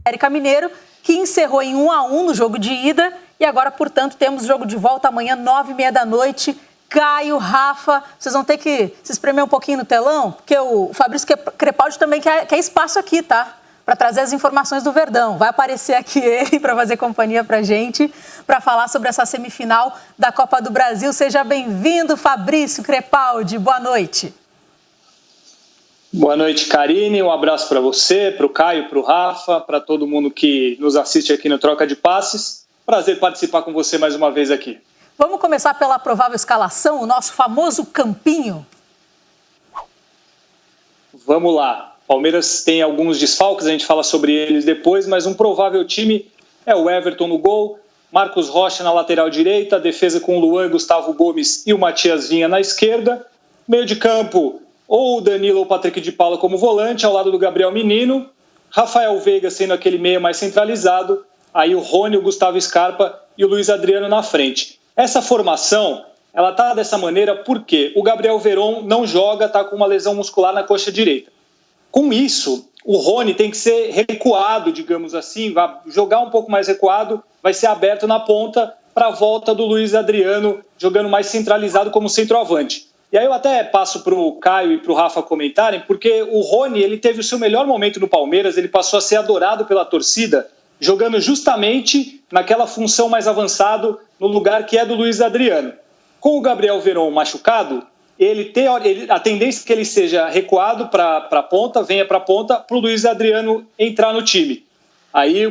América Mineiro, que encerrou em 1-1 no jogo de ida. E agora, portanto, temos jogo de volta amanhã, 9h30 da noite. Caio, Rafa, vocês vão ter que se espremer um pouquinho no telão, porque o Fabrício Crepaldi também quer espaço aqui, tá? Para trazer as informações do Verdão. Vai aparecer aqui ele para fazer companhia para a gente, para falar sobre essa semifinal da Copa do Brasil. Seja bem-vindo, Fabrício Crepaldi. Boa noite. Boa noite, Karine. Um abraço para você, para o Caio, para o Rafa, para todo mundo que nos assiste aqui no Troca de Passes. Prazer participar com você mais uma vez aqui. Vamos começar pela provável escalação, o nosso famoso campinho. Vamos lá. Palmeiras tem alguns desfalques, a gente fala sobre eles depois, mas um provável time é o Everton no gol, Marcos Rocha na lateral direita, a defesa com o Luan, Gustavo Gomes e o Matias Vinha na esquerda. Meio de campo, ou o Danilo ou o Patrick de Paula como volante, ao lado do Gabriel Menino. Rafael Veiga sendo aquele meio mais centralizado. Aí o Rony, o Gustavo Scarpa e o Luiz Adriano na frente. Essa formação, ela tá dessa maneira porque o Gabriel Veron não joga, tá com uma lesão muscular na coxa direita. Com isso, o Rony tem que ser recuado, digamos assim, vai jogar um pouco mais recuado, vai ser aberto na ponta para a volta do Luiz Adriano, jogando mais centralizado como centroavante. E aí eu até passo para o Caio e para o Rafa comentarem, porque o Rony ele teve o seu melhor momento no Palmeiras, ele passou a ser adorado pela torcida, jogando justamente naquela função mais avançado, no lugar que é do Luiz Adriano. Com o Gabriel Veron machucado, a tendência é que ele seja recuado para a ponta, venha para a ponta, para o Luiz Adriano entrar no time. Aí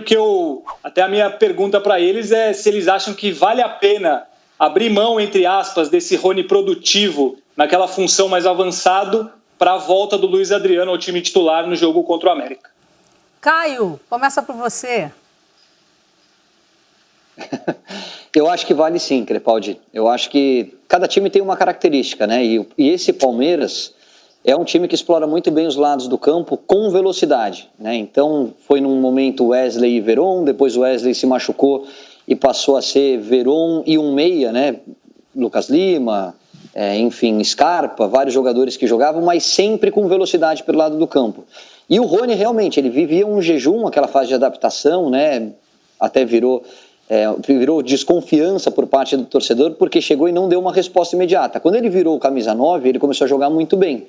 até a minha pergunta para eles é se eles acham que vale a pena abrir mão, entre aspas, desse Rony produtivo naquela função mais avançado para a volta do Luiz Adriano ao time titular no jogo contra o América. Caio, começa por você. Eu acho que vale sim, Crepaldi. Eu acho que cada time tem uma característica, né? E esse Palmeiras é um time que explora muito bem os lados do campo com velocidade, né? Então foi num momento Wesley e Veron, depois o Wesley se machucou e passou a ser Veron e um meia, né? Lucas Lima, enfim, Scarpa, vários jogadores que jogavam, mas sempre com velocidade pelo lado do campo. E o Rony realmente, ele vivia um jejum, aquela fase de adaptação, né? Até virou desconfiança por parte do torcedor, porque chegou e não deu uma resposta imediata. Quando ele virou o camisa 9, ele começou a jogar muito bem.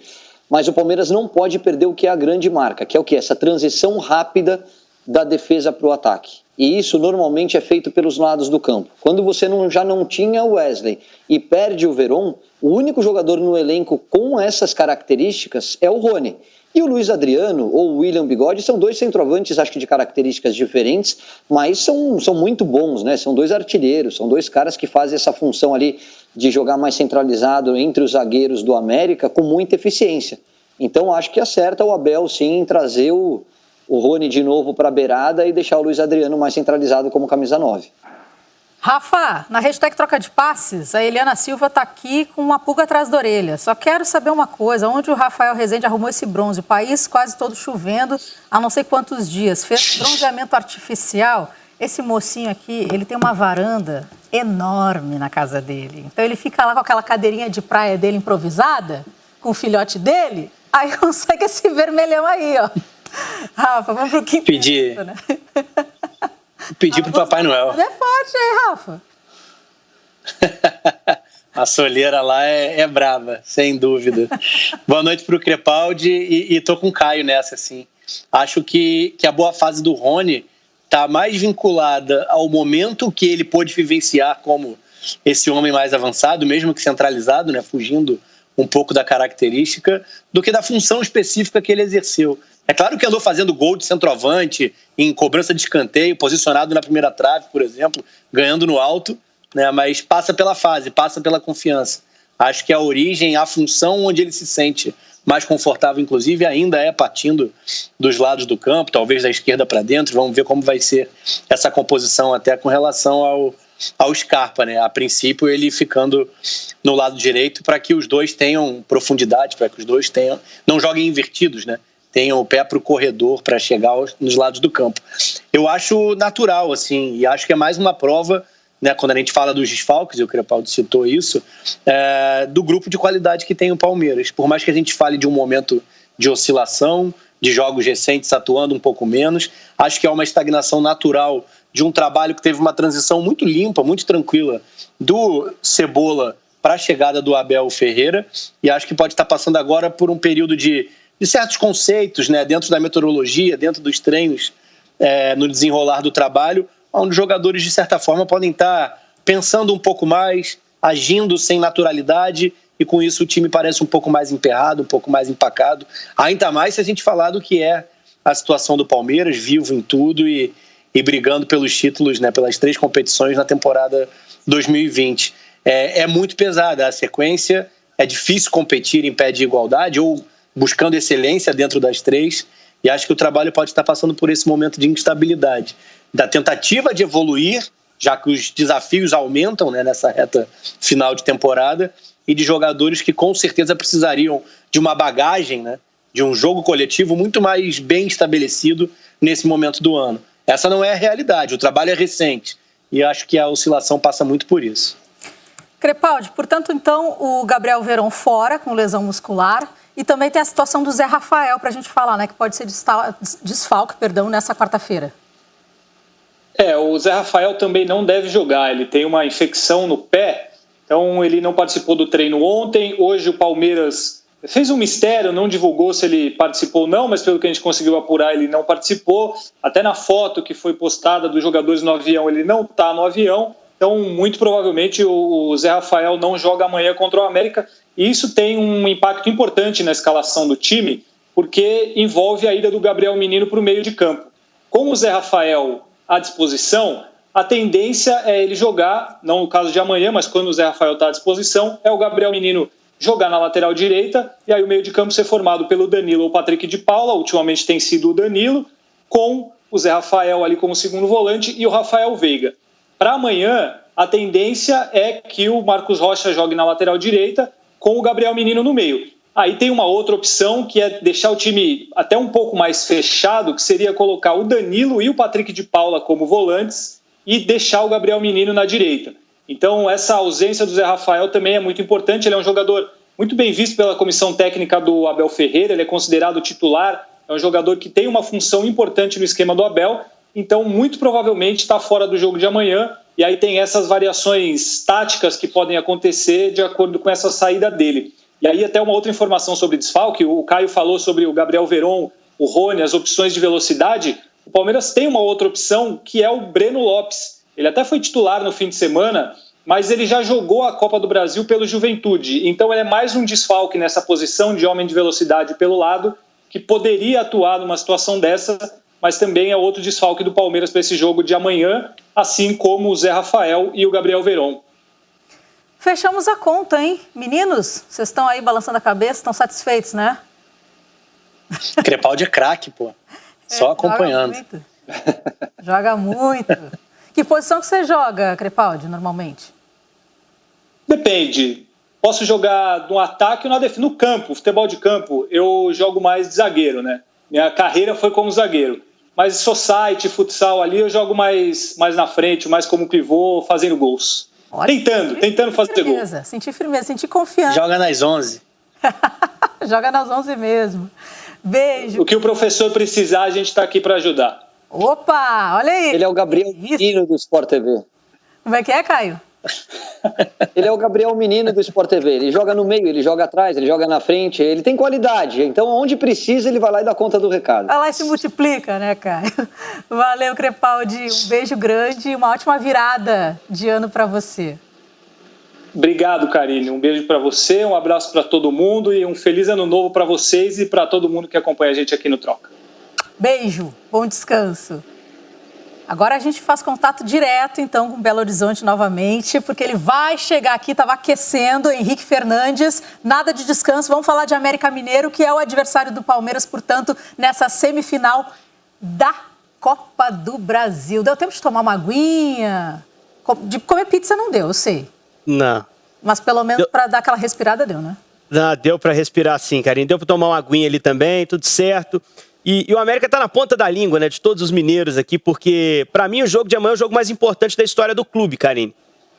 Mas o Palmeiras não pode perder o que é a grande marca, que é o quê? Essa transição rápida da defesa para o ataque. E isso normalmente é feito pelos lados do campo. Quando você já não tinha o Wesley e perde o Veron, o único jogador no elenco com essas características é o Rony. E o Luiz Adriano ou o William Bigode são dois centroavantes, acho que de características diferentes, mas são muito bons, né? São dois artilheiros, são dois caras que fazem essa função ali de jogar mais centralizado entre os zagueiros do América com muita eficiência. Então acho que acerta o Abel sim em trazer o Rony de novo para a beirada e deixar o Luiz Adriano mais centralizado como camisa 9. Rafa, na hashtag Troca de Passes, a Eliana Silva está aqui com uma pulga atrás da orelha. Só quero saber uma coisa, onde o Rafael Rezende arrumou esse bronze? O país quase todo chovendo, há não sei quantos dias. Fez bronzeamento artificial. Esse mocinho aqui, ele tem uma varanda enorme na casa dele. Então ele fica lá com aquela cadeirinha de praia dele improvisada, com o filhote dele, aí consegue esse vermelhão aí, ó. Rafa, vamos pro quinto. Pedir né? Pro Papai Noel. É forte aí, Rafa. A soleira lá é brava, sem dúvida. Boa noite pro Crepaldi e tô com o Caio nessa, assim. Acho que a boa fase do Rony tá mais vinculada ao momento que ele pôde vivenciar como esse homem mais avançado, mesmo que centralizado, né, fugindo um pouco da característica, do que da função específica que ele exerceu. É claro que andou fazendo gol de centroavante, em cobrança de escanteio, posicionado na primeira trave, por exemplo, ganhando no alto, né? Mas passa pela fase, passa pela confiança. Acho que a origem, a função onde ele se sente mais confortável, inclusive, ainda é partindo dos lados do campo, talvez da esquerda para dentro. Vamos ver como vai ser essa composição até com relação ao Scarpa, né? A princípio, ele ficando no lado direito para que os dois tenham profundidade, para que os dois não joguem invertidos, né? Tenham o pé para o corredor para chegar nos lados do campo. Eu acho natural, assim, e acho que é mais uma prova, né, quando a gente fala dos desfalques, e o Crepaldi citou isso, do grupo de qualidade que tem o Palmeiras. Por mais que a gente fale de um momento de oscilação, de jogos recentes atuando um pouco menos. Acho que é uma estagnação natural de um trabalho que teve uma transição muito limpa, muito tranquila do Cebola para a chegada do Abel Ferreira, e acho que pode estar passando agora por um período de certos conceitos, né, dentro da metodologia, dentro dos treinos, no desenrolar do trabalho, onde os jogadores, de certa forma, podem estar pensando um pouco mais, agindo sem naturalidade, e com isso o time parece um pouco mais emperrado, um pouco mais empacado, ainda mais se a gente falar do que é a situação do Palmeiras, vivo em tudo e brigando pelos títulos, né, pelas 3 competições na temporada 2020. É muito pesada a sequência, é difícil competir em pé de igualdade ou buscando excelência dentro das 3, e acho que o trabalho pode estar passando por esse momento de instabilidade, da tentativa de evoluir, já que os desafios aumentam, né, nessa reta final de temporada, e de jogadores que com certeza precisariam de uma bagagem, né, de um jogo coletivo muito mais bem estabelecido nesse momento do ano. Essa não é a realidade, o trabalho é recente, e acho que a oscilação passa muito por isso. Crepaldi, portanto, então, o Gabriel Veron fora, com lesão muscular, e também tem a situação do Zé Rafael, para a gente falar, né, que pode ser desfalque, nessa quarta-feira. O Zé Rafael também não deve jogar, ele tem uma infecção no pé, então ele não participou do treino ontem. Hoje o Palmeiras fez um mistério, não divulgou se ele participou ou não, mas pelo que a gente conseguiu apurar, ele não participou. Até na foto que foi postada dos jogadores no avião, ele não está no avião. Então, muito provavelmente, o Zé Rafael não joga amanhã contra o América. E isso tem um impacto importante na escalação do time, porque envolve a ida do Gabriel Menino para o meio de campo. Com o Zé Rafael à disposição, a tendência é ele jogar, não no caso de amanhã, mas quando o Zé Rafael está à disposição, é o Gabriel Menino jogar na lateral direita, e aí o meio de campo ser formado pelo Danilo ou Patrick de Paula, ultimamente tem sido o Danilo, com o Zé Rafael ali como segundo volante e o Rafael Veiga. Para amanhã, a tendência é que o Marcos Rocha jogue na lateral direita com o Gabriel Menino no meio. Aí tem uma outra opção, que é deixar o time até um pouco mais fechado, que seria colocar o Danilo e o Patrick de Paula como volantes e deixar o Gabriel Menino na direita. Então, essa ausência do Zé Rafael também é muito importante. Ele é um jogador muito bem visto pela comissão técnica do Abel Ferreira, ele é considerado titular, é um jogador que tem uma função importante no esquema do Abel. Então, muito provavelmente está fora do jogo de amanhã, e aí tem essas variações táticas que podem acontecer de acordo com essa saída dele. E aí até uma outra informação sobre desfalque, o Caio falou sobre o Gabriel Veron, o Rony, as opções de velocidade. O Palmeiras tem uma outra opção, que é o Breno Lopes. Ele até foi titular no fim de semana, mas ele já jogou a Copa do Brasil pelo Juventude. Então ele é mais um desfalque nessa posição de homem de velocidade pelo lado, que poderia atuar numa situação dessa, mas também é outro desfalque do Palmeiras para esse jogo de amanhã, assim como o Zé Rafael e o Gabriel Veron. Fechamos a conta, hein? Meninos, vocês estão aí balançando a cabeça, estão satisfeitos, né? Crepaldi é craque, pô. Só acompanhando. Joga muito. Que posição que você joga, Crepaldi, normalmente? Depende. Posso jogar no ataque ou na defesa. No campo, futebol de campo, eu jogo mais de zagueiro, né? Minha carreira foi como zagueiro. Mas society, futsal ali, eu jogo mais na frente, mais como pivô, fazendo gols. Olha, tentando fazer gol. Senti firmeza, senti confiança. Joga nas 11. Joga nas 11 mesmo. Beijo. O que o professor precisar, a gente está aqui para ajudar. Opa, olha aí. Ele é o Gabriel Menino do Sport TV. Como é que é, Caio? Ele é o Gabriel Menino do Sport TV. Ele joga no meio, ele joga atrás, ele joga na frente. Ele tem qualidade. Então, onde precisa, ele vai lá e dá conta do recado. Vai lá e se multiplica, né, Caio? Valeu, Crepaldi. Um beijo grande e uma ótima virada de ano para você. Obrigado, Karine. Um beijo para você, um abraço para todo mundo e um feliz ano novo para vocês e para todo mundo que acompanha a gente aqui no Troca. Beijo, bom descanso. Agora a gente faz contato direto, então, com Belo Horizonte novamente, porque ele vai chegar aqui, estava aquecendo, Henrique Fernandes, nada de descanso. Vamos falar de América Mineiro, que é o adversário do Palmeiras, portanto, nessa semifinal da Copa do Brasil. Deu tempo de tomar uma aguinha? De comer pizza não deu, eu sei. Não. Mas pelo menos para dar aquela respirada deu, né? Não, deu para respirar sim, Karine. Deu para tomar uma aguinha ali também, tudo certo. E o América tá na ponta da língua, né, de todos os mineiros aqui, porque para mim o jogo de amanhã é o jogo mais importante da história do clube, Karine.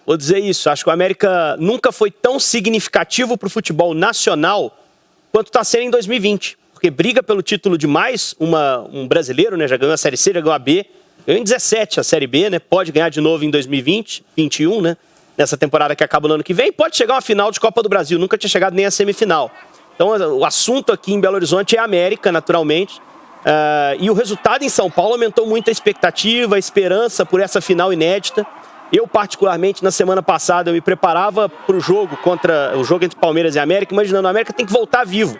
Vou dizer isso, acho que o América nunca foi tão significativo pro futebol nacional quanto está sendo em 2020. porque briga pelo título de mais um brasileiro, né? Já ganhou a Série C, já ganhou a B, ganhou em 17 a Série B, né? Pode ganhar de novo em 2020, 21, né? Nessa temporada que acaba no ano que vem, pode chegar a uma final de Copa do Brasil, nunca tinha chegado nem a semifinal. Então o assunto aqui em Belo Horizonte é a América, naturalmente, e o resultado em São Paulo aumentou muito a expectativa, a esperança por essa final inédita. Eu, particularmente, na semana passada, eu me preparava para o jogo entre Palmeiras e América, imaginando a América tem que voltar vivo.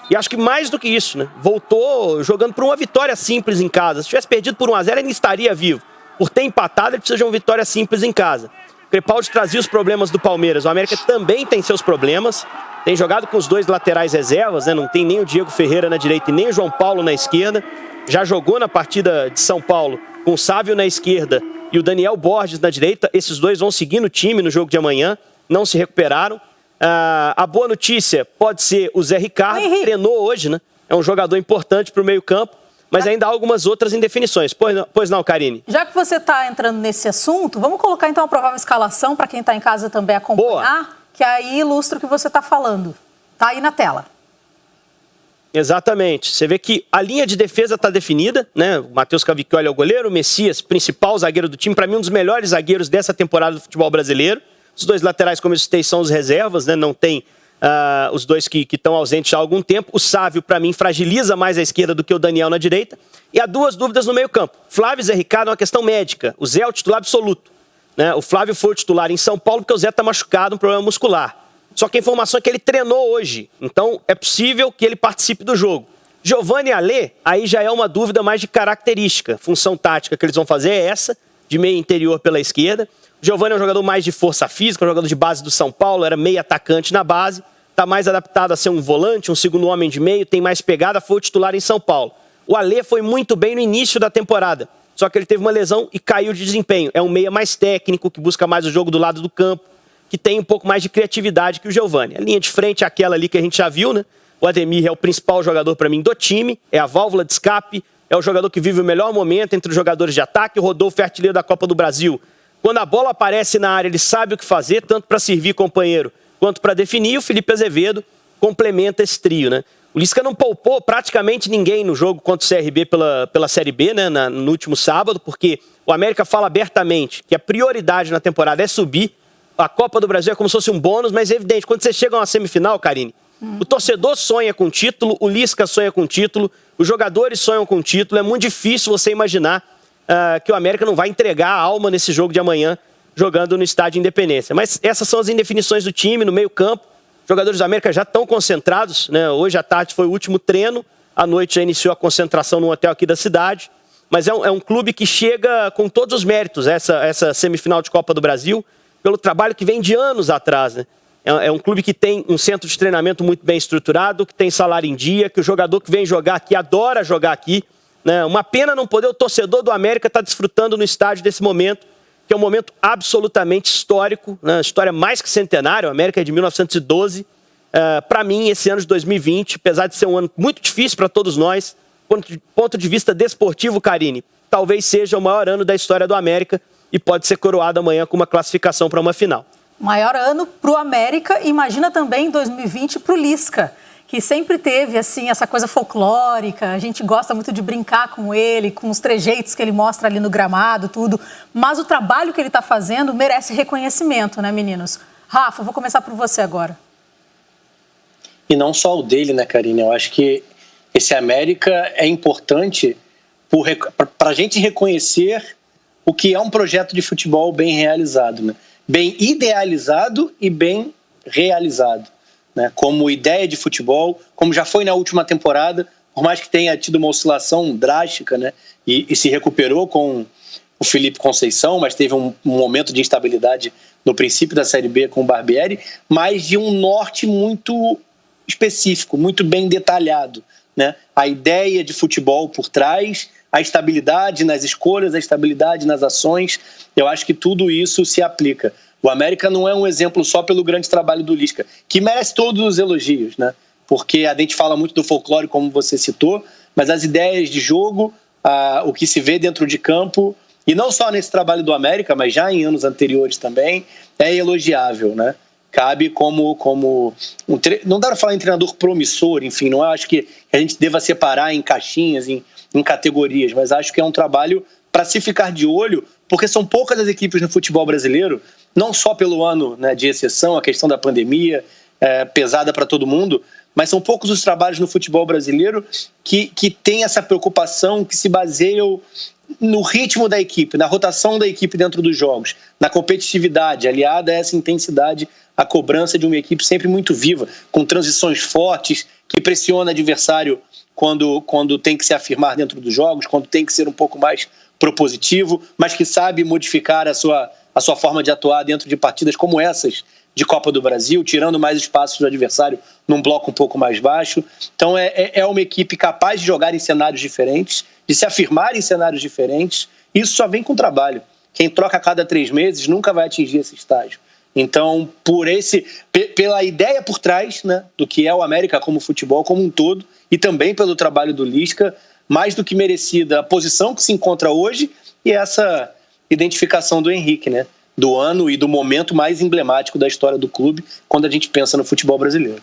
E acho que mais do que isso, né? Voltou jogando por uma vitória simples em casa. Se tivesse perdido por 1-0, ele não estaria vivo. Por ter empatado, ele precisa de uma vitória simples em casa. O Crepaldi trazia os problemas do Palmeiras. O América também tem seus problemas. Tem jogado com os dois laterais reservas, né? Não tem nem o Diego Ferreira na direita e nem o João Paulo na esquerda. Já jogou na partida de São Paulo com o Sávio na esquerda e o Daniel Borges na direita. Esses dois vão seguir no time no jogo de amanhã. Não se recuperaram. A boa notícia pode ser o Zé Ricardo, que treinou hoje, né? É um jogador importante para o meio-campo, mas ainda há algumas outras indefinições. Pois não, Karine? Já que você está entrando nesse assunto, vamos colocar então a provável escalação para quem está em casa também acompanhar, boa, que aí ilustra o que você está falando. Está aí na tela. Exatamente. Você vê que a linha de defesa está definida, né? O Matheus Cavicchioli é o goleiro, o Messias, principal zagueiro do time, para mim um dos melhores zagueiros dessa temporada do futebol brasileiro. Os dois laterais, como eu citei, são os reservas, né? Não tem os dois que estão ausentes há algum tempo. O Sávio, para mim, fragiliza mais a esquerda do que o Daniel na direita. E há duas dúvidas no meio-campo. Flávio e Zé Ricardo é uma questão médica. O Zé é o titular absoluto, né? O Flávio foi o titular em São Paulo porque o Zé está machucado, um problema muscular. Só que a informação é que ele treinou hoje. Então, é possível que ele participe do jogo. Giovani e Alê, aí já é uma dúvida mais de característica. Função tática que eles vão fazer é essa, de meio interior pela esquerda. O Giovani é um jogador mais de força física, um jogador de base do São Paulo, era meio atacante na base, está mais adaptado a ser um volante, um segundo homem de meio, tem mais pegada, foi o titular em São Paulo. O Alê foi muito bem no início da temporada, só que ele teve uma lesão e caiu de desempenho. É um meia mais técnico, que busca mais o jogo do lado do campo, que tem um pouco mais de criatividade que o Giovani. A linha de frente é aquela ali que a gente já viu, né? O Ademir é o principal jogador para mim do time, é a válvula de escape, é o jogador que vive o melhor momento entre os jogadores de ataque. O Rodolfo é artilheiro da Copa do Brasil. Quando a bola aparece na área, ele sabe o que fazer, tanto para servir companheiro quanto para definir. E o Felipe Azevedo complementa esse trio, né? O Lisca não poupou praticamente ninguém no jogo contra o CRB pela Série B, né? No último sábado, porque o América fala abertamente que a prioridade na temporada é subir. A Copa do Brasil é como se fosse um bônus, mas é evidente, quando você chega a uma semifinal, Karine, o torcedor sonha com título, o Lisca sonha com título, os jogadores sonham com título. É muito difícil você imaginar que o América não vai entregar a alma nesse jogo de amanhã, jogando no Estádio Independência. Mas essas são as indefinições do time no meio-campo. Os jogadores do América já estão concentrados, né? Hoje à tarde foi o último treino, à noite já iniciou a concentração no hotel aqui da cidade. Mas é um clube que chega com todos os méritos, essa semifinal de Copa do Brasil, pelo trabalho que vem de anos atrás, né? É um clube que tem um centro de treinamento muito bem estruturado, que tem salário em dia, que o jogador que vem jogar aqui adora jogar aqui, né? Uma pena não poder o torcedor do América estar desfrutando no estádio desse momento, que é um momento absolutamente histórico, né? História mais que centenária. O América é de 1912. Para mim, esse ano de 2020, apesar de ser um ano muito difícil para todos nós, ponto de vista desportivo, Karine, talvez seja o maior ano da história do América e pode ser coroado amanhã com uma classificação para uma final. Maior ano para o América, imagina também 2020 para o Lisca, que sempre teve assim, essa coisa folclórica, a gente gosta muito de brincar com ele, com os trejeitos que ele mostra ali no gramado, tudo, mas o trabalho que ele está fazendo merece reconhecimento, né, meninos? Rafa, vou começar por você agora. E não só o dele, né, Karine? Eu acho que esse América é importante para a gente reconhecer o que é um projeto de futebol bem realizado, né? Bem idealizado e bem realizado, né? Como ideia de futebol, como já foi na última temporada, por mais que tenha tido uma oscilação drástica, né? E se recuperou com o Felipe Conceição, mas teve um momento de instabilidade no princípio da Série B com o Barbieri, mas de um norte muito específico, muito bem detalhado, né? A ideia de futebol por trás, a estabilidade nas escolhas, a estabilidade nas ações, eu acho que tudo isso se aplica. O América não é um exemplo só pelo grande trabalho do Lisca, que merece todos os elogios, né? Porque a gente fala muito do folclore, como você citou, mas as ideias de jogo, o que se vê dentro de campo, e não só nesse trabalho do América, mas já em anos anteriores também, é elogiável, né? cabe como não dá para falar em treinador promissor, enfim, não acho que a gente deva separar em caixinhas, em categorias, mas acho que é um trabalho para se ficar de olho, porque são poucas as equipes no futebol brasileiro, não só pelo ano, né, de exceção, a questão da pandemia, pesada para todo mundo, mas são poucos os trabalhos no futebol brasileiro que tem essa preocupação, que se baseiam no ritmo da equipe, na rotação da equipe dentro dos jogos, na competitividade, aliada a essa intensidade, a cobrança de uma equipe sempre muito viva, com transições fortes, que pressiona o adversário quando tem que se afirmar dentro dos jogos, quando tem que ser um pouco mais propositivo, mas que sabe modificar a sua forma de atuar dentro de partidas como essas de Copa do Brasil, tirando mais espaços do adversário num bloco um pouco mais baixo. Então é uma equipe capaz de jogar em cenários diferentes, de se afirmar em cenários diferentes. Isso só vem com trabalho. Quem troca a cada 3 meses nunca vai atingir esse estágio. Então, pela ideia por trás, né, do que é o América como futebol como um todo, e também pelo trabalho do Lisca, mais do que merecida a posição que se encontra hoje e essa identificação do Henrique, né, do ano e do momento mais emblemático da história do clube quando a gente pensa no futebol brasileiro.